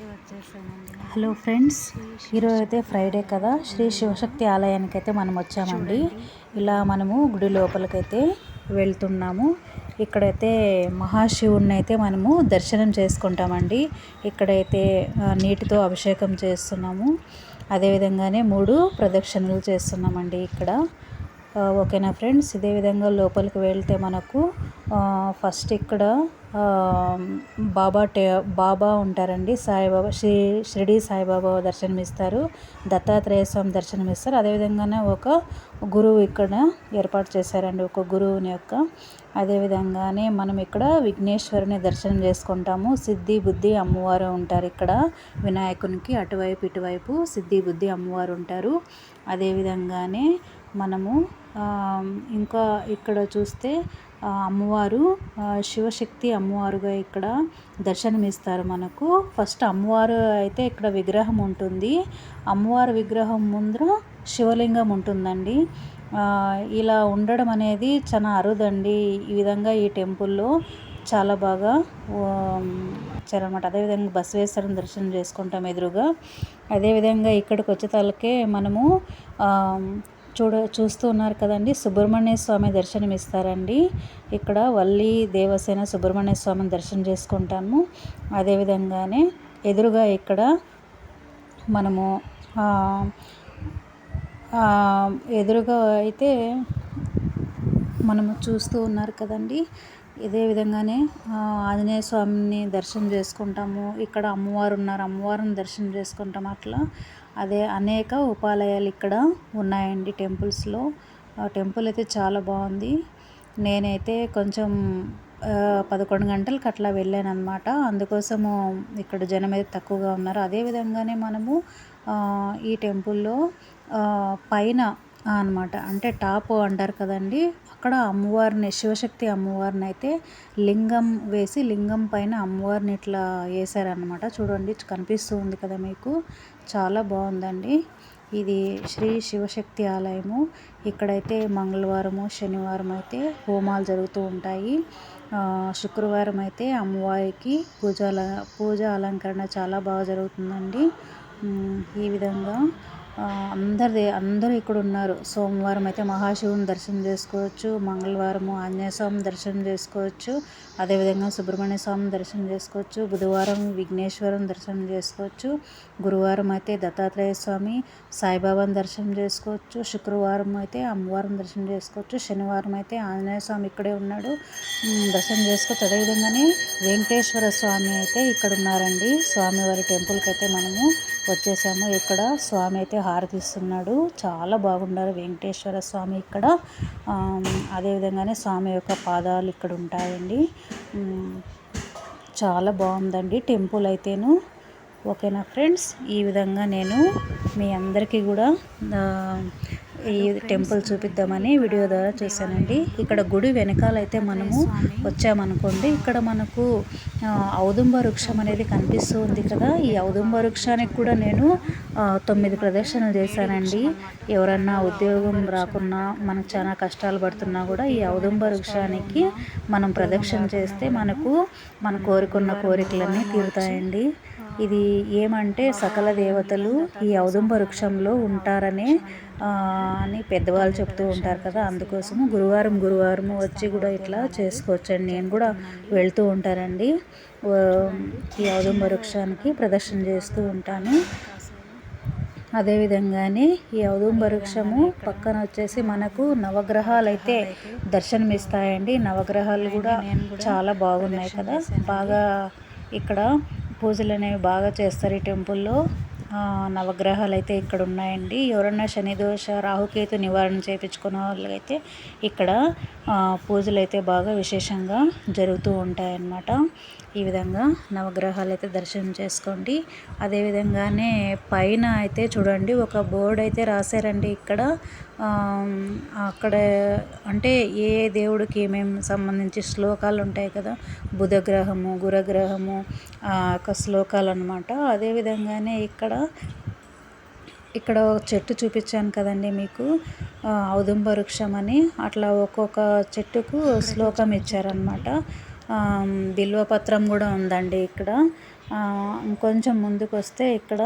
Hello friends, ఈరోజు అయితే Friday కదా, శ్రీ శివశక్తి ఆలయానికి అయితే మనం వచ్చామండి. ఇలా మనము గుడి లోపలికైతే వెళ్తున్నాము. ఇక్కడైతే మహాశివుడిని అయితే మనము దర్శనం చేసుకుంటామండి. ఇక్కడైతే నీటితో అభిషేకం చేస్తున్నాము. అదేవిధంగానే 3 ప్రదక్షిణలు చేస్తున్నామండి ఇక్కడ. ఓకేనా ఫ్రెండ్స్, ఇదే విధంగా లోపలికి వెళ్తే మనకు ఫస్ట్ ఇక్కడ బాబా ఉంటారండి. సాయిబాబా, షిరిడి సాయిబాబా దర్శనమిస్తారు. దత్తాత్రేయ స్వామి దర్శనమిస్తారు. అదేవిధంగానే ఒక గురువు ఇక్కడ ఏర్పాటు చేశారండి, ఒక గురువుని యొక్క. అదేవిధంగానే మనం ఇక్కడ విఘ్నేశ్వరుని దర్శనం చేసుకుంటాము. సిద్ధి బుద్ధి అమ్మవారు ఉంటారు ఇక్కడ. వినాయకునికి అటువైపు ఇటువైపు సిద్ధి బుద్ధి అమ్మవారు ఉంటారు. అదేవిధంగానే మనము ఇంకా ఇక్కడ చూస్తే అమ్మవారు శివశక్తి అమ్మవారుగా ఇక్కడ దర్శనమిస్తారు మనకు. ఫస్ట్ అమ్మవారు అయితే ఇక్కడ విగ్రహం ఉంటుంది. అమ్మవారి విగ్రహం ముందర శివలింగం ఉంటుందండి. ఇలా ఉండడం అనేది చాలా అరుదండి. ఈ విధంగా ఈ టెంపుల్లో చాలా బాగా ఇచ్చారనమాట. అదేవిధంగా బసవేశ్వరుని దర్శనం చేసుకుంటాం ఎదురుగా. అదేవిధంగా ఇక్కడికి వచ్చేతలకే మనము చూస్తూ ఉన్నారు కదండి, సుబ్రహ్మణ్య స్వామి దర్శనం ఇస్తారండి. ఇక్కడ వల్లి దేవసేన సుబ్రహ్మణ్య స్వామిని దర్శనం చేసుకుంటాము. అదేవిధంగానే ఎదురుగా ఇక్కడ మనము ఎదురుగా అయితే మనము చూస్తూ ఉన్నారు కదండి. ఇదే విధంగానే ఆంజనేయ స్వామిని దర్శనం చేసుకుంటాము. ఇక్కడ అమ్మవారు ఉన్నారు, అమ్మవారిని దర్శనం చేసుకుంటాం. అట్లా అదే అనేక ఉపాలయాలు ఇక్కడ ఉన్నాయండి టెంపుల్స్లో. టెంపుల్ అయితే చాలా బాగుంది. నేనైతే కొంచెం 11 గంటలకు అట్లా వెళ్ళాను అనమాట. అందుకోసము ఇక్కడ జనం అయితే తక్కువగా ఉన్నారు. అదేవిధంగానే మనము ఈ టెంపుల్లో పైన అనమాట, అంటే టాప్ అంటారు కదండి, అక్కడ అమ్మవారిని, శివశక్తి అమ్మవారిని అయితే లింగం వేసి, లింగం పైన అమ్మవారిని ఇట్లా వేశారనమాట. చూడండి, కనిపిస్తూ ఉంది కదా మీకు, చాలా బాగుందండి. ఇది శ్రీ శివశక్తి ఆలయము. ఇక్కడైతే మంగళవారము, శనివారం అయితే హోమాలు జరుగుతూ ఉంటాయి. శుక్రవారం అయితే అమ్మవారికి పూజ అలంకరణ చాలా బాగా జరుగుతుందండి. ఈ విధంగా అందరూ ఇక్కడ ఉన్నారు. సోమవారం అయితే మహాశివుని దర్శనం చేసుకోవచ్చు. మంగళవారము ఆంజనేయ స్వామి దర్శనం చేసుకోవచ్చు. అదేవిధంగా సుబ్రహ్మణ్య స్వామి దర్శనం చేసుకోవచ్చు. బుధవారం విఘ్నేశ్వరం దర్శనం చేసుకోవచ్చు. గురువారం అయితే దత్తాత్రేయ స్వామి, సాయిబాబాని దర్శనం చేసుకోవచ్చు. శుక్రవారం అయితే అమ్మవారిని దర్శనం చేసుకోవచ్చు. శనివారం అయితే ఆంజనేయ స్వామి ఇక్కడే ఉన్నాడు, దర్శనం చేసుకోవచ్చు. అదేవిధంగానే వెంకటేశ్వర స్వామి అయితే ఇక్కడ ఉన్నారండి. స్వామివారి టెంపుల్కి అయితే మనము వచ్చేసాము. ఇక్కడ స్వామి అయితే హారతిస్తున్నాడు. చాలా బాగున్నారు వెంకటేశ్వర స్వామి ఇక్కడ. అదేవిధంగానే స్వామి యొక్క పాదాలు ఇక్కడ ఉంటాయండి. చాలా బాగుందండి టెంపుల్ అయితేను. ఓకేనా ఫ్రెండ్స్, ఈ విధంగా నేను మీ అందరికీ కూడా ఈ టెంపుల్ చూపిద్దామని వీడియో ద్వారా చూశానండి. ఇక్కడ గుడి వెనకాలైతే మనము వచ్చామనుకోండి, ఇక్కడ మనకు ఔదుంబ వృక్షం అనేది కనిపిస్తూ ఉంది కదా. ఈ ఔదుంబ వృక్షానికి కూడా నేను 9 ప్రదక్షిణలు చేశానండి. ఎవరన్నా ఉద్యోగం రాకున్నా, మనకు చాలా కష్టాలు పడుతున్నా కూడా ఈ ఔదుంబ వృక్షానికి మనం ప్రదక్షిణ చేస్తే మన కోరుకున్న కోరికలన్నీ తీరుతాయండి. ఇది ఏమంటే సకల దేవతలు ఈ ఔదుంబ వృక్షంలో ఉంటారని పెద్దవాళ్ళు చెప్తూ ఉంటారు కదా. అందుకోసము గురువారం వచ్చి కూడా ఇట్లా చేసుకోవచ్చండి. నేను కూడా వెళ్తూ ఉంటానండి, ఈ ఔదుంబ వృక్షానికి ప్రదర్శన చేస్తూ ఉంటాను. అదేవిధంగానే ఈ ఔదుంబ వృక్షము పక్కన వచ్చేసి మనకు నవగ్రహాలు అయితే దర్శనమిస్తాయండి. నవగ్రహాలు కూడా చాలా బాగున్నాయి కదా. బాగా ఇక్కడ పూజలు అనేవి బాగా చేస్తారు ఈ టెంపుల్లో. నవగ్రహాలు అయితే ఇక్కడ ఉన్నాయండి. ఎవరన్నా శనిదోష రాహుకేతు నివారణ చేయించుకున్న వాళ్ళైతే ఇక్కడ పూజలు అయితే బాగా విశేషంగా జరుగుతూ ఉంటాయన్నమాట. ఈ విధంగా నవగ్రహాలు అయితే దర్శనం చేసుకోండి. అదేవిధంగానే పైన అయితే చూడండి, ఒక బోర్డు అయితే రాశారండి ఇక్కడ. అక్కడ అంటే ఏ దేవుడికి ఏమేమి సంబంధించి శ్లోకాలు ఉంటాయి కదా, బుధగ్రహము, గురుగ్రహము యొక్క శ్లోకాలు అనమాట. అదేవిధంగానే ఇక్కడ చెట్టు చూపించాను కదండి మీకు, ఔదుంబ వృక్షం అని. అట్లా ఒక్కొక్క చెట్టుకు శ్లోకం ఇచ్చారనమాట. బిల్వపత్రం కూడా ఉందండి ఇక్కడ. ఇంకొంచెం ముందుకు వస్తే ఇక్కడ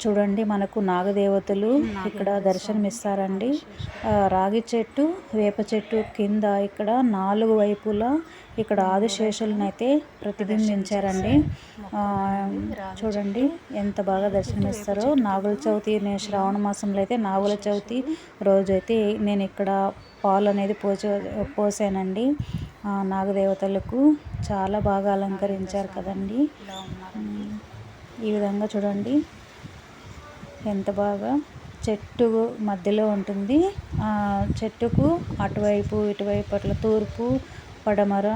చూడండి మనకు నాగదేవతలు ఇక్కడ దర్శనమిస్తారండి. రాగి చెట్టు, వేప చెట్టు కింద ఇక్కడ 4 వైపులా ఇక్కడ ఆదిశేషులను అయితే ప్రతిబింబించారండి. చూడండి ఎంత బాగా దర్శనమిస్తారో. నాగుల చవితి, నేను శ్రావణ మాసంలో అయితే నాగుల చవితి రోజైతే నేను ఇక్కడ పాలు అనేది పోసానండి. నాగదేవతలకు చాలా బాగా అలంకరించారు కదండి. ఈ విధంగా చూడండి ఎంత బాగా చెట్టు మధ్యలో ఉంటుంది. చెట్టుకు అటువైపు ఇటువైపు అట్లా తూర్పు, పడమర,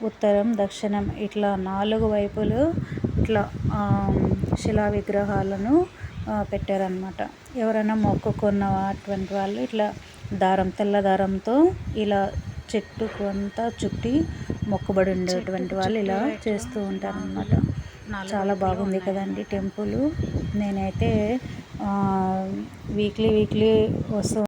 ఉత్తరం, దక్షిణం ఇట్లా 4 వైపులు ఇట్లా శిలా విగ్రహాలను పెట్టారనమాట. ఎవరైనా మొక్కుకున్న అటువంటి వాళ్ళు ఇట్లా తెల్ల దారంతో ఇలా చెట్టుకు అంతా చుట్టి మొక్కుబడి ఉండేటువంటి వాళ్ళు ఇలా చేస్తూ ఉంటారనమాట. చాలా బాగుంది కదండి టెంపుల్. నేనైతే వీక్లీ వస్తూ